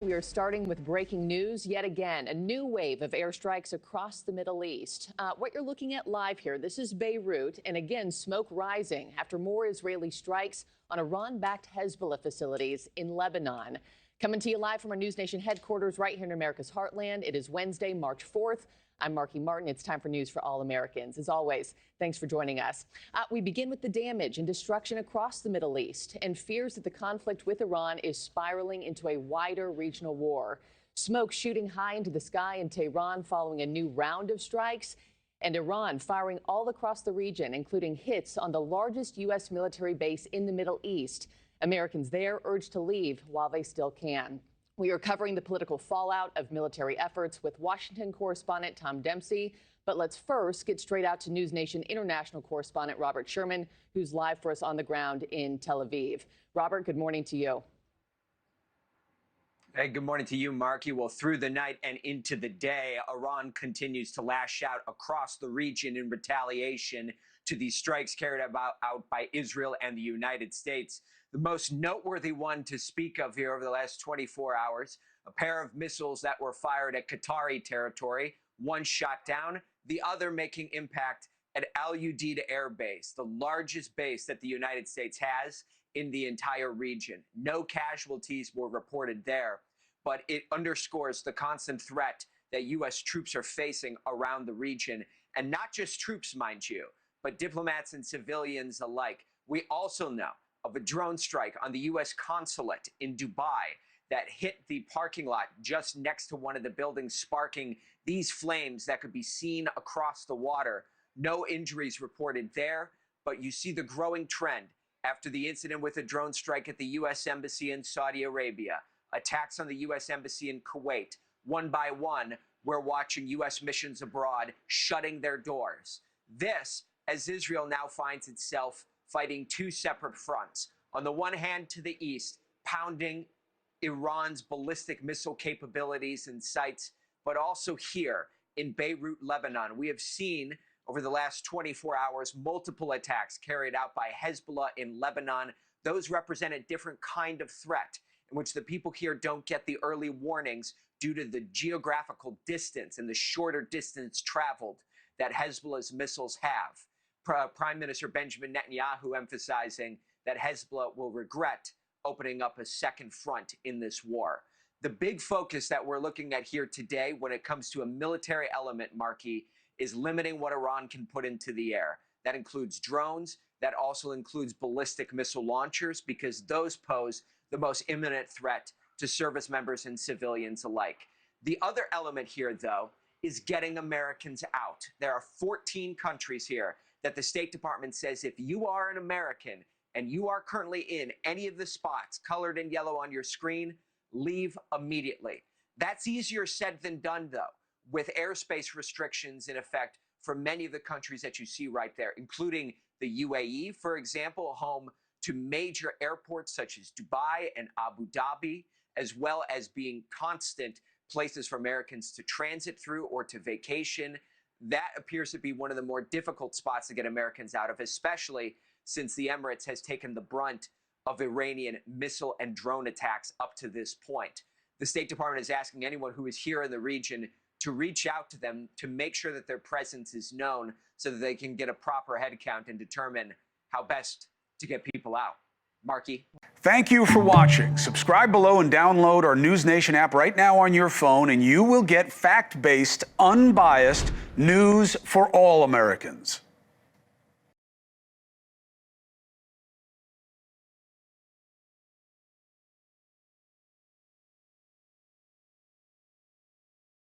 We are starting with breaking news yet again, a new wave of airstrikes across the Middle East. What you're looking at live here, this is Beirut, and again, smoke rising after more Israeli strikes on Iran-backed Hezbollah facilities in Lebanon. Coming to you live from our NewsNation headquarters right here in America's heartland. It is Wednesday, March 4th. I'm Markie Martin. It's time for News for All Americans. As always, thanks for joining us. We begin with the damage and destruction across the Middle East and fears that the conflict with Iran is spiraling into a wider regional war. Smoke shooting high into the sky in Tehran following a new round of strikes, and Iran firing all across the region, including hits on the largest U.S. military base in the Middle East. Americans there urged to leave while they still can. We are covering the political fallout of military efforts with Washington correspondent Tom Dempsey. But let's first get straight out to NewsNation international correspondent Robert Sherman, who's live for us on the ground in Tel Aviv. Robert, good morning to you. Hey, good morning to you, Markie. Well, through the night and into the day, Iran continues to lash out across the region in retaliation to these strikes carried out by Israel and the United States. The most noteworthy one to speak of here over the last 24 hours, a pair of missiles that were fired at Qatari territory, one shot down, the other making impact at Al Udeid Air Base, the largest base that the United States has in the entire region. No casualties were reported there, but it underscores the constant threat that U.S. troops are facing around the region. And not just troops, mind you, but diplomats and civilians alike. We also know of a drone strike on the U.S. consulate in Dubai that hit the parking lot just next to one of the buildings, sparking these flames that could be seen across the water. No injuries reported there, but you see the growing trend after the incident with a drone strike at the U.S. Embassy in Saudi Arabia, attacks on the U.S. Embassy in Kuwait. One by one, we're watching U.S. missions abroad shutting their doors. This, as Israel now finds itself fighting two separate fronts. On the one hand, to the east, pounding Iran's ballistic missile capabilities and sites, but also here in Beirut, Lebanon. We have seen over the last 24 hours multiple attacks carried out by Hezbollah in Lebanon. Those represent a different kind of threat in which the people here don't get the early warnings due to the geographical distance and the shorter distance traveled that Hezbollah's missiles have. Prime Minister Benjamin Netanyahu emphasizing that Hezbollah will regret opening up a second front in this war. The big focus that we're looking at here today when it comes to a military element, Markie, is limiting what Iran can put into the air. That includes drones. That also includes ballistic missile launchers, because those pose the most imminent threat to service members and civilians alike. The other element here, though, is getting Americans out. There are 14 countries here that the State Department says if you are an American and you are currently in any of the spots colored in yellow on your screen, leave immediately. That's easier said than done, though, with airspace restrictions in effect for many of the countries that you see right there, including the UAE, for example, home to major airports such as Dubai and Abu Dhabi, as well as being constant places for Americans to transit through or to vacation. That appears to be one of the more difficult spots to get Americans out of, especially since the Emirates has taken the brunt of Iranian missile and drone attacks up to this point. The State Department is asking anyone who is here in the region to reach out to them to make sure that their presence is known so that they can get a proper head count and determine how best to get people out. Markie. Thank you for watching. Subscribe below and download our NewsNation app right now on your phone, and you will get fact-based, unbiased news for all Americans.